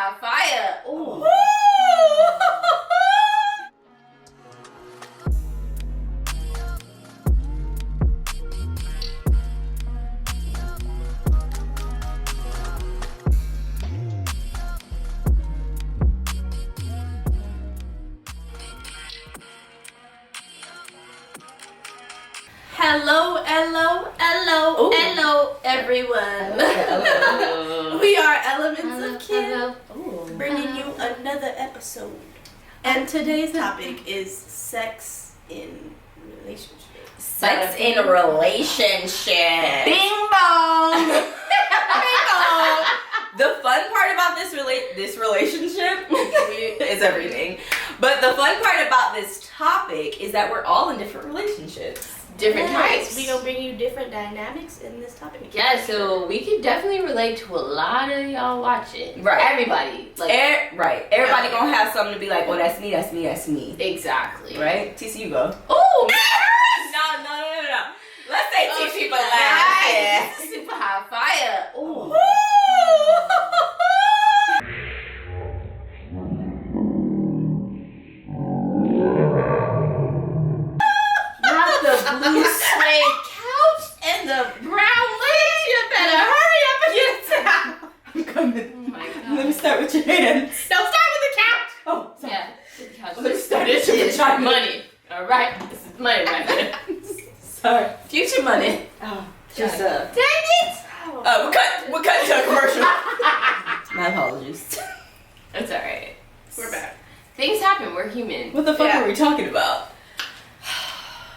hot fire. Ooh. Hello, everyone. Hello. We are Elements of Kinn, bringing you Hello. another episode. And today's topic is sex in relationships. Sex in a relationship. Bing bong. Bing bong. The fun part about this relationship is everything. But the fun part about this topic is that we're all in different relationships. Different types. We're gonna bring you different dynamics in this topic. Yeah, so we can definitely relate to a lot of y'all watching. Right. Everybody. Right. Everybody gonna have something to be like, well, that's me. Exactly. Right? TC, you go. Oh! No. Let's say TC, but last. Super hot fire. Ooh. Blue suede couch and the brown legs. You better hurry up and get down. I'm coming. Oh my god. Let me start with your hands. No, start with the couch. Oh, sorry. Yeah, the couch. Let's start it. This is money. Alright? This is money right here. Sorry. Future money. Oh, just Dang it! we'll cut to a commercial. My apologies. It's alright. We're back. Things happen. We're human. What the fuck Yeah. were we talking about?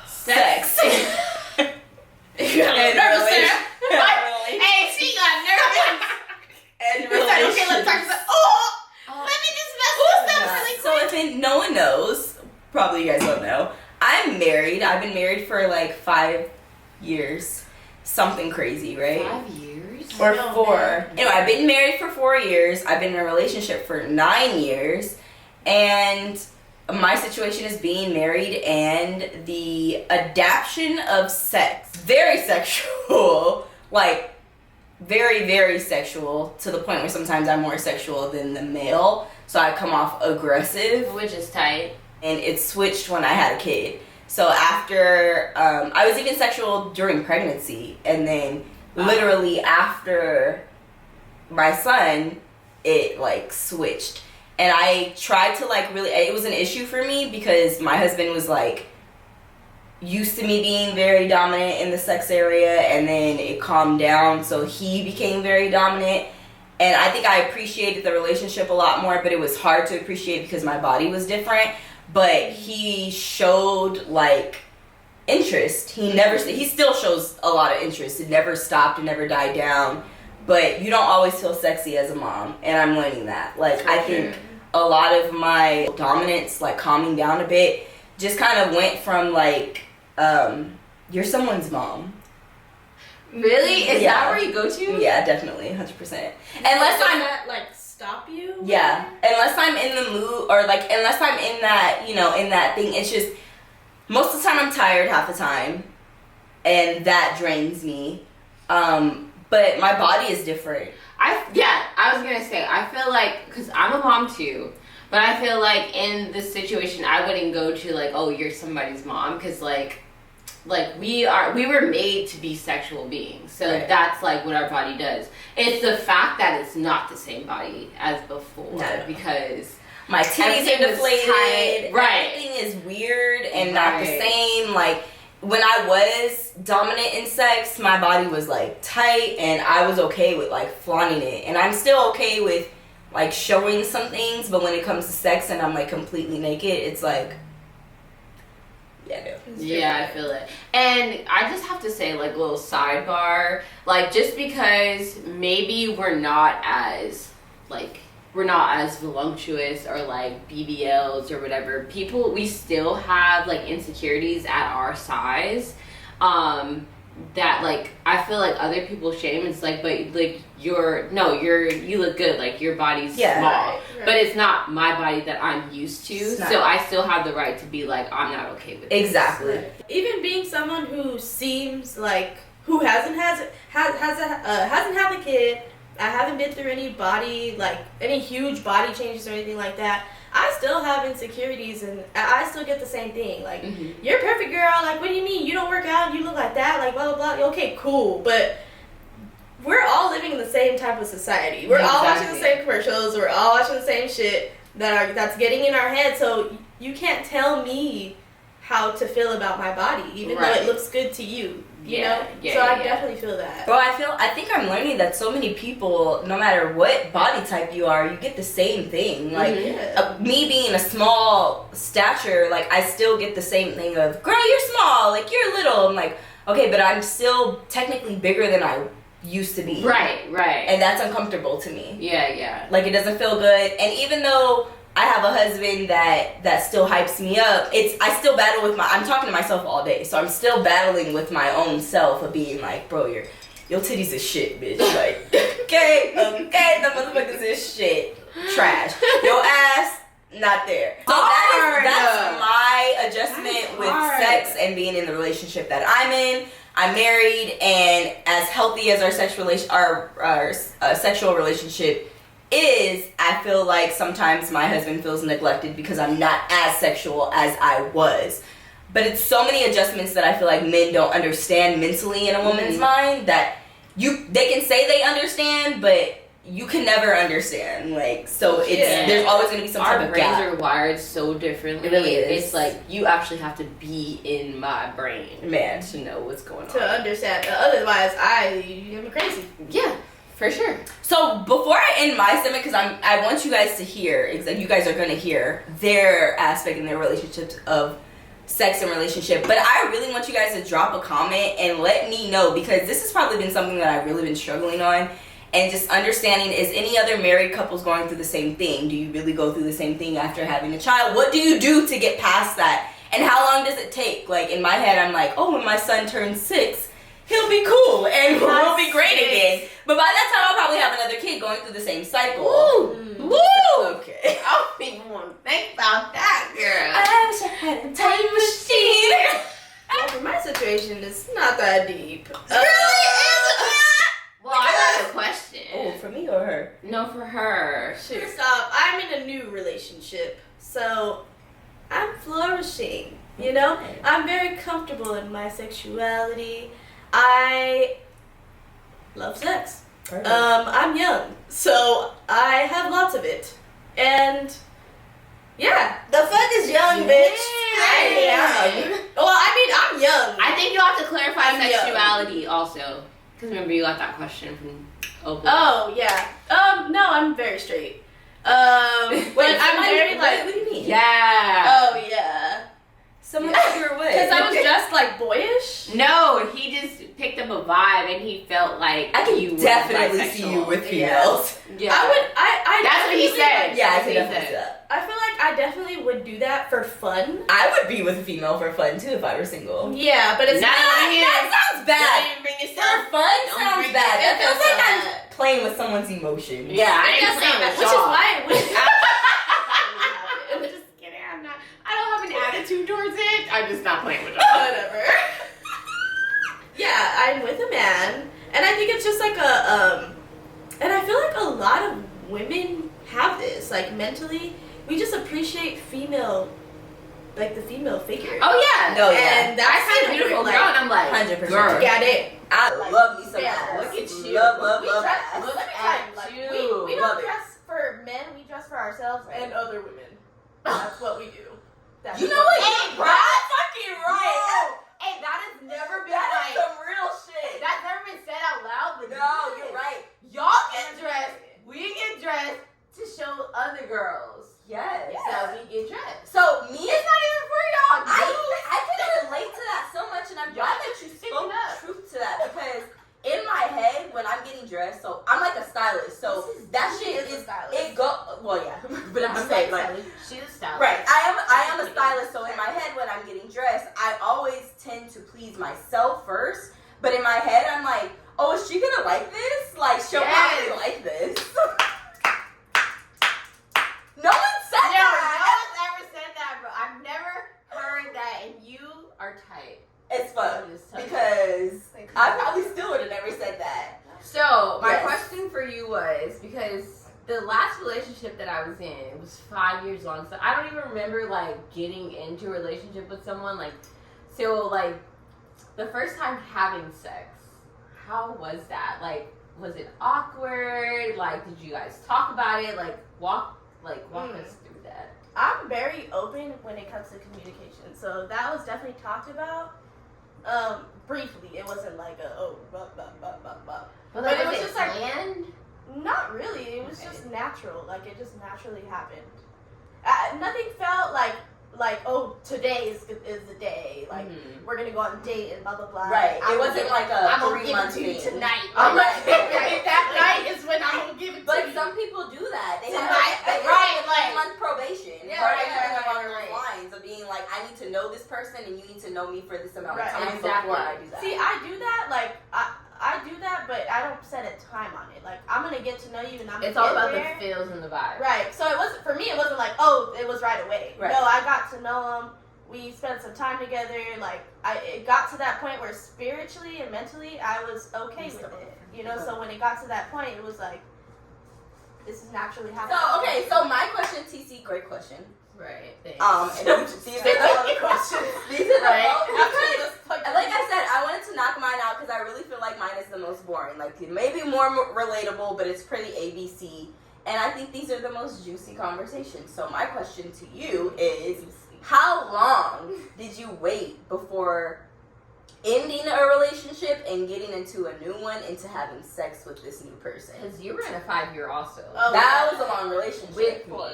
Sex. You got And nervous there. relation- What? Hey, she got nervous. And Okay, let's talk relationships. about. Oh, let me just mess this up really So if no one knows, probably you guys don't know, I'm married. I've been married for like 5 years. Something crazy, right? 5 years? Or No, 4. man. Anyway, I've been married for 4 years. I've been in a relationship for 9 years. And my situation is being married and the adaption of sex. Very sexual. Like, very, very sexual. To the point where sometimes I'm more sexual than the male. So I come off aggressive. Which is tight. And it switched when I had a kid. So after, I was even sexual during pregnancy. And then literally after my son, it like switched. And I tried to like really, it was an issue for me because my husband was like used to me being very dominant in the sex area, and then it calmed down, so he became very dominant. And I think I appreciated the relationship a lot more, but it was hard to appreciate because my body was different. But he showed like interest. He still shows a lot of interest. It never stopped, it never died down. But you don't always feel sexy as a mom, and I'm learning that. Like, I think a lot of my dominance, like calming down a bit, just kind of went from like, you're someone's mom. Really? Is Yeah. that where you go to? Yeah, definitely, 100%. Unless Does I'm, that like stop you? yeah, unless I'm in the mood, or like, unless I'm in that, in that thing, it's just, most of the time I'm tired half the time, and that drains me. But my body is different. I was gonna say, I feel like, because I'm a mom too, but I feel like in this situation, I wouldn't go to like, oh, you're somebody's mom, because like we were made to be sexual beings, so Right. that's like what our body does. It's the fact that it's not the same body as before, No. because My titties everything are was deflated. tight. Right. Everything is weird and not the Right. same. Like, when I was dominant in sex, my body was like tight, and I was okay with like flaunting it. And I'm still okay with like showing some things, but when it comes to sex and I'm like completely naked, it's like, yeah, no. Yeah, I feel it. And I just have to say, like, a little sidebar, like, just because maybe we're not as voluptuous or like BBLs or whatever, we still have like insecurities at our size, that like I feel like other people shame. It's like, but like you look good, like your body's small, right. but it's not my body that I'm used to, so I still have the right to be like, I'm not okay with this. Exactly. Even being someone who seems like, who hasn't had a kid, I haven't been through any huge body changes or anything like that. I still have insecurities, and I still get the same thing. Like, you're a perfect girl. Like, what do you mean? You don't work out, you look like that? Like, blah, blah, blah. Okay, cool. But we're all living in the same type of society. We're all watching the same commercials. We're all watching the same shit that's getting in our head. So you can't tell me how to feel about my body, even though it looks good to you. You know? So I definitely feel that. Bro, I think I'm learning that so many people, no matter what body type you are, you get the same thing. Like, me being a small stature, like, I still get the same thing of, girl, you're small, like, you're little. I'm like, okay, but I'm still technically bigger than I used to be. Right. And that's uncomfortable to me. Yeah. Like, it doesn't feel good. And even though I have a husband that still hypes me up, I still battle with I'm talking to myself all day, so I'm still battling with my own self of being like, bro, your titties is shit, bitch. Like, okay, the motherfuckers is shit. Trash. Your ass, not there. So that's my adjustment with sex and being in the relationship that I'm in. I'm married, and as healthy as our sexual relationship is, I feel like sometimes my husband feels neglected because I'm not as sexual as I was. But it's so many adjustments that I feel like men don't understand mentally in a woman's mind that they can say they understand, but you can never understand. Like, so there's always going to be some type of gap. Our brains are wired so differently. It really is. It's like you actually have to be in my brain, man, to know what's going on. To understand. Otherwise, I'm crazy. Yeah. For sure. So before I end my segment, because I want you guys to hear, you guys are going to hear their aspect in their relationships of sex and relationship, but I really want you guys to drop a comment and let me know, because this has probably been something that I've really been struggling on, and just understanding, is any other married couples going through the same thing? Do you really go through the same thing after having a child? What do you do to get past that? And how long does it take? Like, in my head, I'm like, oh, when my son turns 6, he'll be cool and we'll be great again. But by that time, I'll probably have another kid going through the same cycle. Woo! Okay. I don't even want to think about that, girl. I wish I had a time machine. Well, for my situation, it's not that deep. Really? Well, I got a question. Oh, for me or her? No, for her. First off, I'm in a new relationship, so I'm flourishing. You know, I'm very comfortable in my sexuality. I love sex. Perfect. I'm young, so I have lots of it. And yeah, the fuck is young, bitch? Well, I mean, I'm young. I think you'll have to clarify sexuality also. Because remember, you got that question from Opal. Oh, yeah. No, I'm very straight. But I'm very like. What do you mean? Yeah. Oh, yeah. Someone took your way. Because I was dressed like boyish? No, he just picked up a vibe and he felt like I can you definitely were see you with females. Yeah. That's what he said. Like, Yeah, I that's can what he definitely see said. that. I feel like I definitely would do that for fun. I would be with a female for fun too if I were single. Yeah, but it's Not That sounds bad. Don't bring For yourself. fun Don't sounds bring bad. That yourself feels like up. I'm playing with someone's emotions. Yeah, I ain't Which playing with is y'all. why it would. I'm just kidding. I don't have an attitude towards it. I'm just not playing with y'all. Whatever. Yeah, I'm with a man, and I think it's just like and I feel like a lot of women have this, like mentally, we just appreciate female, like the female figure. Oh yeah. No, yeah. And that's I see a beautiful girl and I'm like, 100%. girl. Got it. I love me some Yeah, ass. look at you. Love We dress, ass. let me tell you, like, we Love don't it. dress for men, we dress for ourselves and other women. That's what we do. That's You know what? Hey, You're fucking right. No. Hey, that has never been That is like, some real shit. that's never been said out loud, but No, you're right. Y'all get dressed, we get dressed to show other girls Yes. that we get dressed. So me, It's not even for y'all. I can relate to that so much, and I'm glad that you spoke truth to that, because in my head when I'm getting dressed, so I'm like a stylist, so that shit is it go well, yeah, but I'm just saying, like, she's a stylist. right. I am a stylist, so in my head when I'm getting dressed, I always tend to please myself first. But in my head, I'm like, oh, is she gonna like this? Like, she'll probably like this. No one said No that. one's ever said that, bro. I've never heard that, and you are tight. It's fun I'm just telling you. because I probably still would have never said that. So, my Yes. question for you relationship that I was in, it was 5 years long. So I don't even remember like getting into a relationship with someone. Like, so like the first time having sex, how was that? Like, was it awkward? Like, did you guys talk about it? Like, walk us through that. I'm very open when it comes to communication, so that was definitely talked about. Briefly, it wasn't like but it was just planned? like not really. It was just natural. Like it just naturally happened. Nothing felt like oh, today is the day. Like we're gonna go on a date and blah blah blah. Right. It wasn't like a 3-month thing tonight. I'm like, that night is when I'm gonna give it to but you. some people do that. They Tonight, have right, like like- 3-month probation. Yeah, or right, anything right, along right. those lines of being like, I need to know this person and you need to know me for this amount Right, of time exactly. before I do that. See, I do that. Like I do that, but I don't set a time on it. Like I'm gonna get to know you, and I'm. It's gonna all get about there. the feels and the vibe. Right. So it wasn't for me. It wasn't like, oh, it was right away. Right. No, I got to know him. We spent some time together. Like it got to that point where spiritually and mentally I was okay with it. You know. So when it got to that point, it was like, this is naturally happening. So okay, so my question, TC, great question. Right. These are the questions. These are the like I said, I wanted to knock mine out because I really feel like mine is the most boring. Like maybe more relatable, but it's pretty ABC. And I think these are the most juicy conversations. So my question to you is, how long did you wait before ending a relationship and getting into a new one, into having sex with this new person? Because you were in a 5-year also. Oh, That was a long relationship. With me. Four.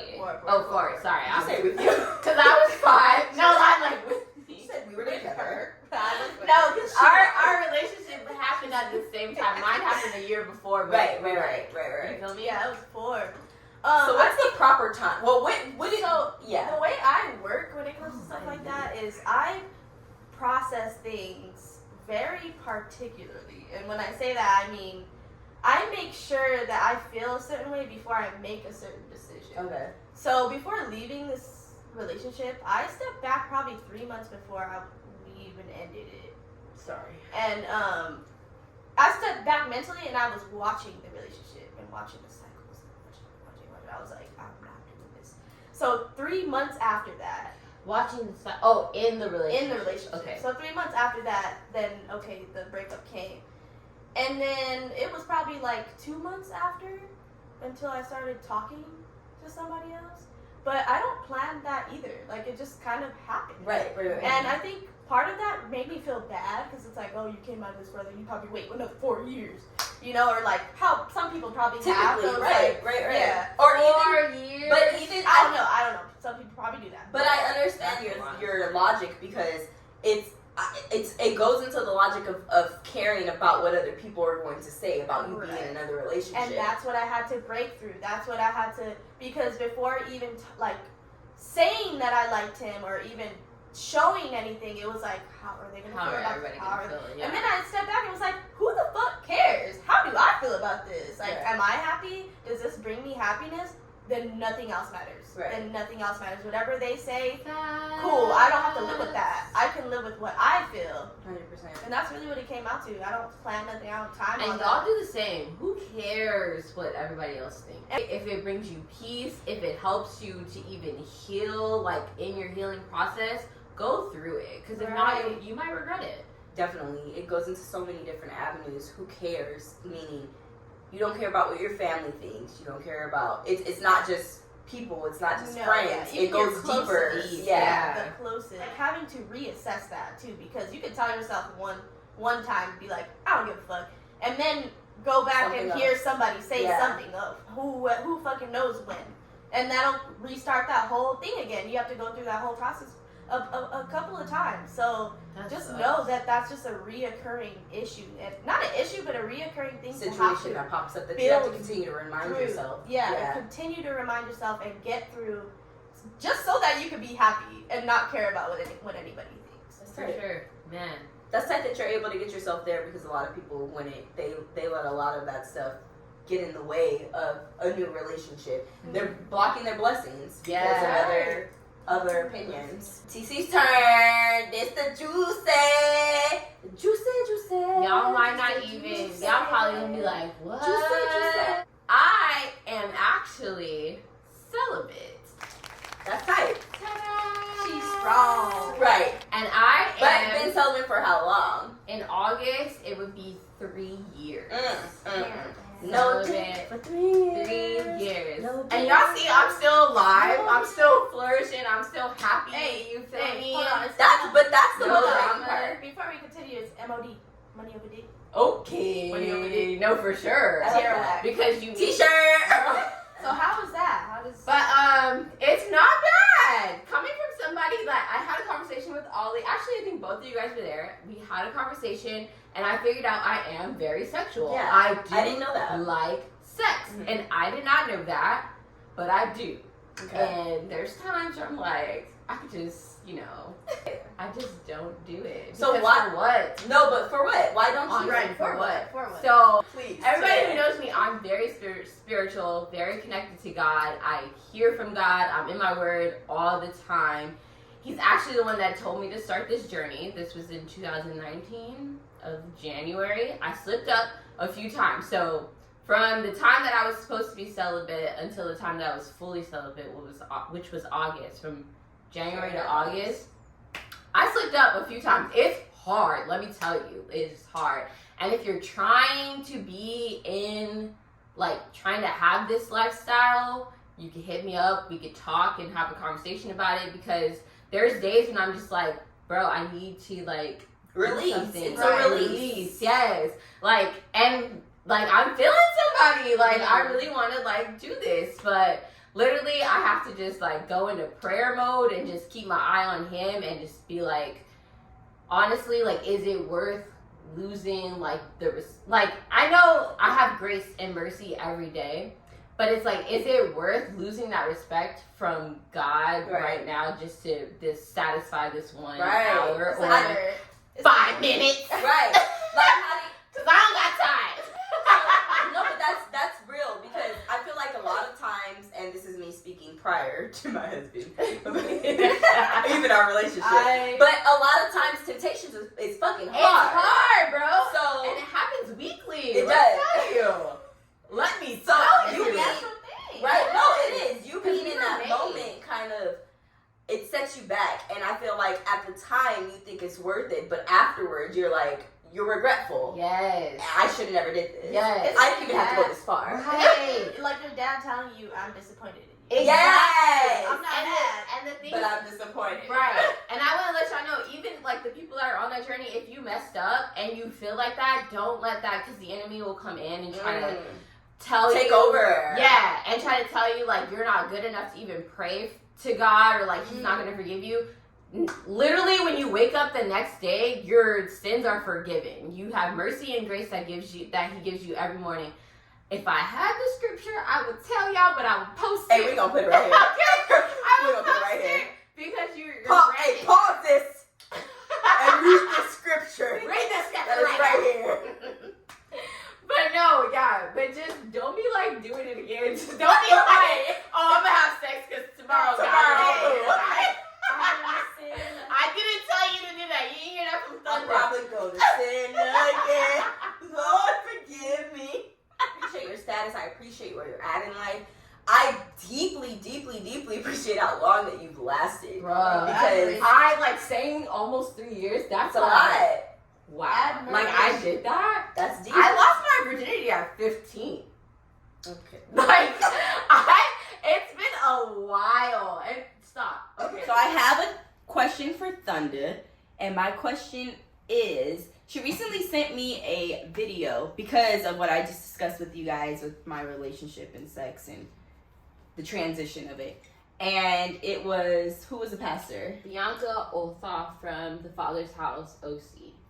Sorry. I say with you. Because I was 5. No, I'm like with me. You said we were together. No, because our relationship happened at the same time. Mine happened a year before. But Right. You feel me? Yeah, it was 4. So what's the proper time? Well, what is the way I work when it comes to stuff like that is I process things very particularly. And when I say that, I mean I make sure that I feel a certain way before I make a certain decision. Okay. So before leaving this relationship, I stepped back probably 3 months before we even ended it. Sorry. And I stepped back mentally and I was watching the relationship and watching the cycles. Watching. I was like, I'm not doing this. So 3 months after that, Watching the in the relationship. in the relationship. Okay. So 3 months after that, then okay, the breakup came. And then it was probably like 2 months after until I started talking to somebody else. But I don't plan that either. Like it just kind of happened. Right. And I think part of that made me feel bad because it's like, oh, you came out of this brother, you probably wait another 4 years, you know, or like how some people probably have those, right. Yeah. Or 4 years. But even I don't know. Some people probably do that. But I understand your logic because it goes into the logic of caring about what other people are going to say about you being in another relationship. And that's what I had to break through. That's what I had to, because before even like saying that I liked him or even showing anything, it was like, how are they going to feel about this? Yeah. And then I stepped back and was like, who the fuck cares? How do I feel about this? Like, Right. am I happy? Does this bring me happiness? Then nothing else matters. Right. Then nothing else matters. Whatever they say, That- cool. I don't have to live with that. I can live with what I feel. 100%. And that's really what it came out to. I don't plan nothing. I don't time on And that. y'all do the same. Who cares what everybody else thinks? If it brings you peace, if it helps you to even heal, like in your healing process, go through it. Because if not, you might regret it. Definitely. It goes into so many different avenues. Who cares? Meaning, you don't care about what your family thinks. You don't care about... It's not just people. It's not just friends. Yeah. It goes deeper. Yeah. The closest. Like, having to reassess that, too. Because you could tell yourself one time, be like, I don't give a fuck. And then go back Something and hear else. somebody say something of who fucking knows when. And that'll restart that whole thing again. You have to go through that whole process a couple of times. So just know that that's just a reoccurring issue. And not an issue, but a reoccurring thing Situation that pops up that you have to continue to remind yourself. Yeah, continue to remind yourself and get through, just so that you can be happy and not care about what anybody thinks. That's For right. sure. Man. That's tight that you're able to get yourself there, because a lot of people, when they let a lot of that stuff get in the way of a new relationship, they're blocking their blessings because of other opinions. TC's turn. This the juicy. Y'all might not even, y'all probably gonna be like, what? Juicy. I am actually celibate. That's tight. Ta-da! She's strong. Right. And I But am, been celibate for how long? in August, it would be 3 years. No Celibate. for 3 years. 3 years. No And y'all see, I'm still alive. I'm still flourishing. I'm still happy. Hey, you feel hey, me? hold on. That's the No motivating drama. part. Before we continue, it's MOD. Money over dick. Okay. What do you mean? No, for sure. I like Zero that. wax. Because you T-shirt. So how was that? How does... But it's not bad. Coming from somebody that I had a conversation with Ollie. Actually, I think both of you guys were there. We had a conversation, and I figured out I am very sexual. Yeah, I didn't know that. like sex, and I did not know that, but I do. Okay. And there's times where I'm like, I could just, I just don't do it. So Because why- for what? No, but for what? Why don't you? Right, for what? For what? So Please. everybody who say knows me, I'm very spiritual, very connected to God. I hear from God. I'm in my word all the time. He's actually the one that told me to start this journey. This was in 2019 of January. I slipped up a few times. So from the time that I was supposed to be celibate until the time that I was fully celibate, which was August, from January to August, I slipped up a few times. It's hard, let me tell you. It's hard. And if you're trying to be in, trying to have this lifestyle, you can hit me up. We could talk and have a conversation about it, because there's days when I'm just like, bro, I need to, Release. something. It's Right. a release. Yes. I'm feeling somebody. I really want to, do this. But literally, I have to just, go into prayer mode and just keep my eye on him and just be honestly, is it worth losing, I know I have grace and mercy every day, but it's is it worth losing that respect from God right now just to satisfy this 1 hour It's or either- 5 minutes? Right. How do you, Because I don't got time. no, but that's real, because I feel like a lot of times, and this is me speaking prior to my husband, even our relationship, but a lot of times temptations is fucking It's hard. hard, bro. So And it happens weekly. It Let does. me tell you. Let me So tell you you. be- That's the thing. Right? No, it is. You being we in were that made. moment kind of, it sets you back, and I feel like at the time you think it's worth it, but afterwards you're regretful. Yes. I should have never did this. Yes. I didn't even have to go this far. Right. Like your dad telling you, I'm disappointed in you. Yes. I'm not mad. And the thing But is, I'm disappointed. right. And I want to let y'all know, even the people that are on that journey, if you messed up and you feel like that, don't let that, because the enemy will come in and try to tell you. Take over. Yeah. And try to tell you, you're not good enough to even pray to God, or he's not going to forgive you. Literally, when you wake up the next day, your sins are forgiven. You have mercy and grace that he gives you every morning. If I had the scripture, I would tell y'all, but I would post it. Hey, we're going to put it right here. I We're would going to put it post right here. it because you're Hey, pause this and read the scripture. Read the scripture That is right here. But no, yeah, but just don't be doing it again. Just don't be oh, I'm gonna have sex because tomorrow. I didn't tell you to do that. You didn't hear that from I'll Thunder. probably go to sin again. Lord, forgive me. I appreciate your status. I appreciate where you're at in life. I deeply, deeply, deeply appreciate how long that you've lasted. Bruh. Because I saying almost 3 years. That's a lot. Wow. Admiration. I did that. That's deep. I lost my virginity at 15. Okay. It's been a while. And stop. Okay. So I have a question for Thunder, and my question is, she recently sent me a video because of what I just discussed with you guys with my relationship and sex and the transition of it. And it was, who was the pastor? Bianca Otha from the Father's House OC.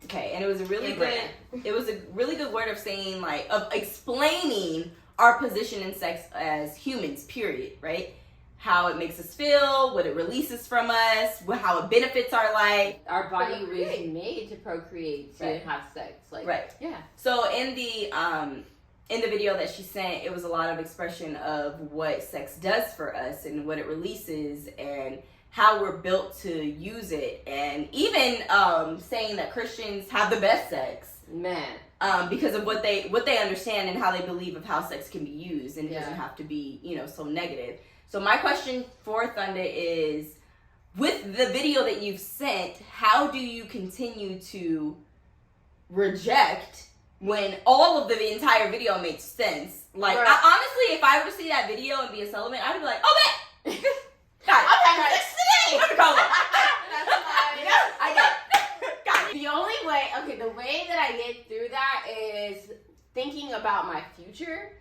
Okay, and it was a really good, Brand. it was a really good word of saying, of explaining our position in sex as humans, period, right? How it makes us feel, what it releases from us, how it benefits our life. Our body was made to procreate, to Right. have sex. Right. Yeah. So in the video that she sent, it was a lot of expression of what sex does for us and what it releases and how we're built to use it, and even saying that Christians have the best sex. Man. Because of what they understand and how they believe of how sex can be used, and it doesn't have to be, so negative. So my question for Thunder is, with the video that you've sent, how do you continue to reject when all of the entire video makes sense? Like, Right. honestly, if I were to see that video and be a celibate, I'd be like, oh, man! Got it. I'm having sex today! Let me call it. That's why. I get it. Got it. The only way, the way that I get through that is thinking about my future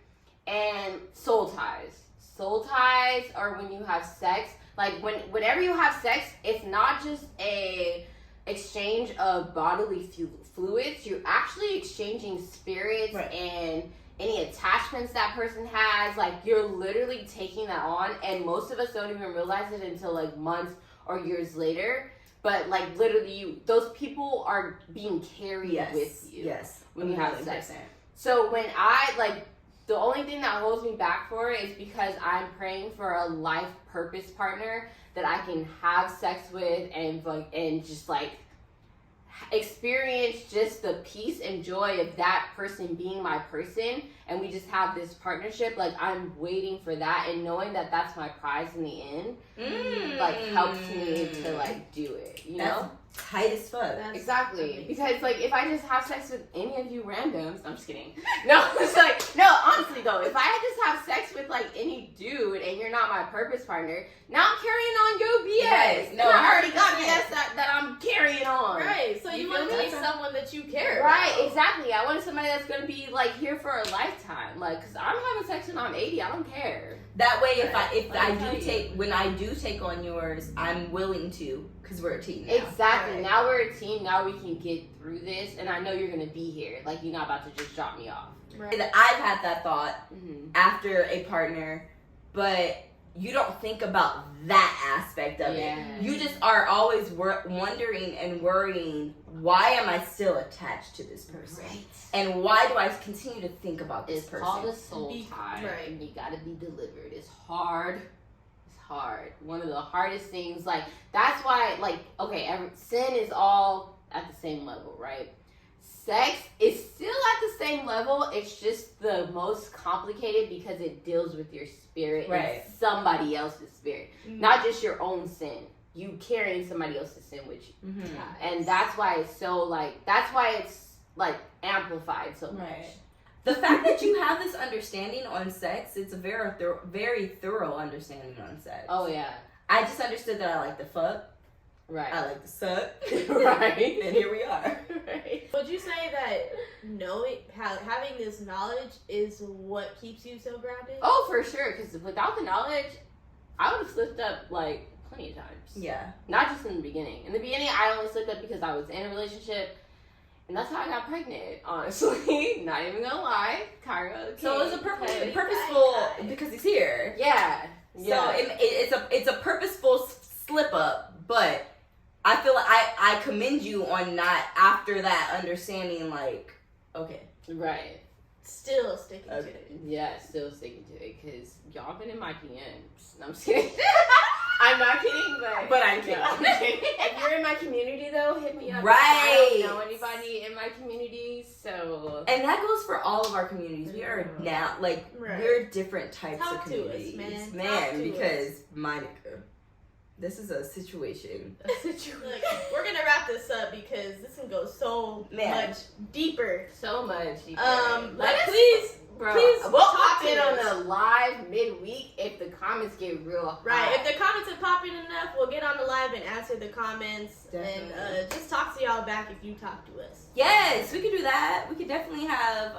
and soul ties. Soul ties are when you have sex. Like, whenever you have sex, it's not just a exchange of bodily fluids. You're actually exchanging spirits and any attachments that person has. Like, you're literally taking that on, and most of us don't even realize it until like months or years later. But like, literally, those people are being carried with you. Yes. When you have sex. 100%. So when I like, the only thing that holds me back for it is because I'm praying for a life purpose partner that I can have sex with and just like experience just the peace and joy of that person being my person, and we just have this partnership. Like, I'm waiting for that, and knowing that that's my prize in the end, like, helps me to like do it. You know, tight as fuck. Exactly. Because like, if I just have sex with any of you randoms, I'm just kidding. No, it's like, no, honestly though, if I just have sex with like any dude and you're not my purpose partner, now I'm carrying on your BS. Yes. No, I already got BS that I'm carrying on. Right. So you want to be someone that you care about. Right, exactly. I wanted somebody that's going to be like here for a lifetime. Like, cause I'm having sex when I'm 80. I don't care. That way, when I do take on yours, I'm willing to, because we're a team now. Exactly. Right. Now we're a team. Now we can get through this, and I know you're gonna be here. Like, you're not about to just drop me off. Right. And I've had that thought after a partner, but you don't think about that aspect of it. You just are always wondering and worrying, why am I still attached to this person? Right. And why do I continue to think about this person? It's called a soul tie. Right. And you gotta be delivered. It's hard. It's hard. One of the hardest things. Like, that's why, like, okay, sin is all at the same level, right? Sex is still at the same level. It's just the most complicated because it deals with your spirit and somebody else's spirit. Not just your own sin. You carrying somebody else's sin with you. And that's why it's so, like, that's why it's, like, amplified so much. Right. The fact that you have this understanding on sex, it's a very thorough understanding on sex. Oh, yeah. I just understood that I like to fuck. Right. I like to suck. Right. And here we are. Right. Would you say that having this knowledge is what keeps you so grounded? Oh, for sure. Because without the knowledge, I would have slipped up, like, plenty of times. Yeah. Not just in the beginning. In the beginning, I only slipped up because I was in a relationship. And that's how I got pregnant, honestly. Not even gonna lie. Kyra. So it was a purposeful, because he's here. Yeah. So it's a purposeful slip up, but I feel like I commend you on not, after that, understanding, like, okay. Right. Still sticking to it. Yeah, still sticking to it, because y'all been in my DMs. No, I'm just kidding. I'm not kidding, but I'm kidding. If you're in my community, though, hit me up. Right. I don't know anybody in my community, so. And that goes for all of our communities. We are now, like, we're different types of communities. Talk to us, man, because, Monica, this is a situation. Like, we're going to wrap this up because this can go so much deeper. So much deeper. But please, we'll pop in on the live midweek if the comments get real hot. Right. If the comments are popping enough, we'll get on the live and answer the comments. Definitely. And just talk to y'all back if you talk to us. Yes, we could do that. We could definitely have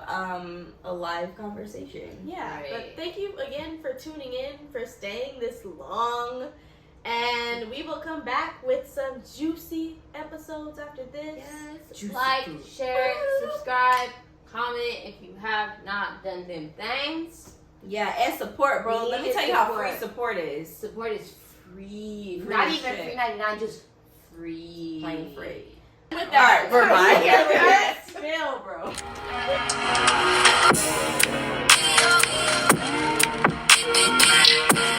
a live conversation. Yeah. Right. But thank you again for tuning in, for staying this long. And we will come back with some juicy episodes after this. Yes. Juicy like, food. share, subscribe, comment if you have not done them things. Yeah, and support, bro. Let me tell you how free support is. Support is free. Free not shit. even $3.99, just free. Plain free. With that, all right, we're bye. Spill, bro.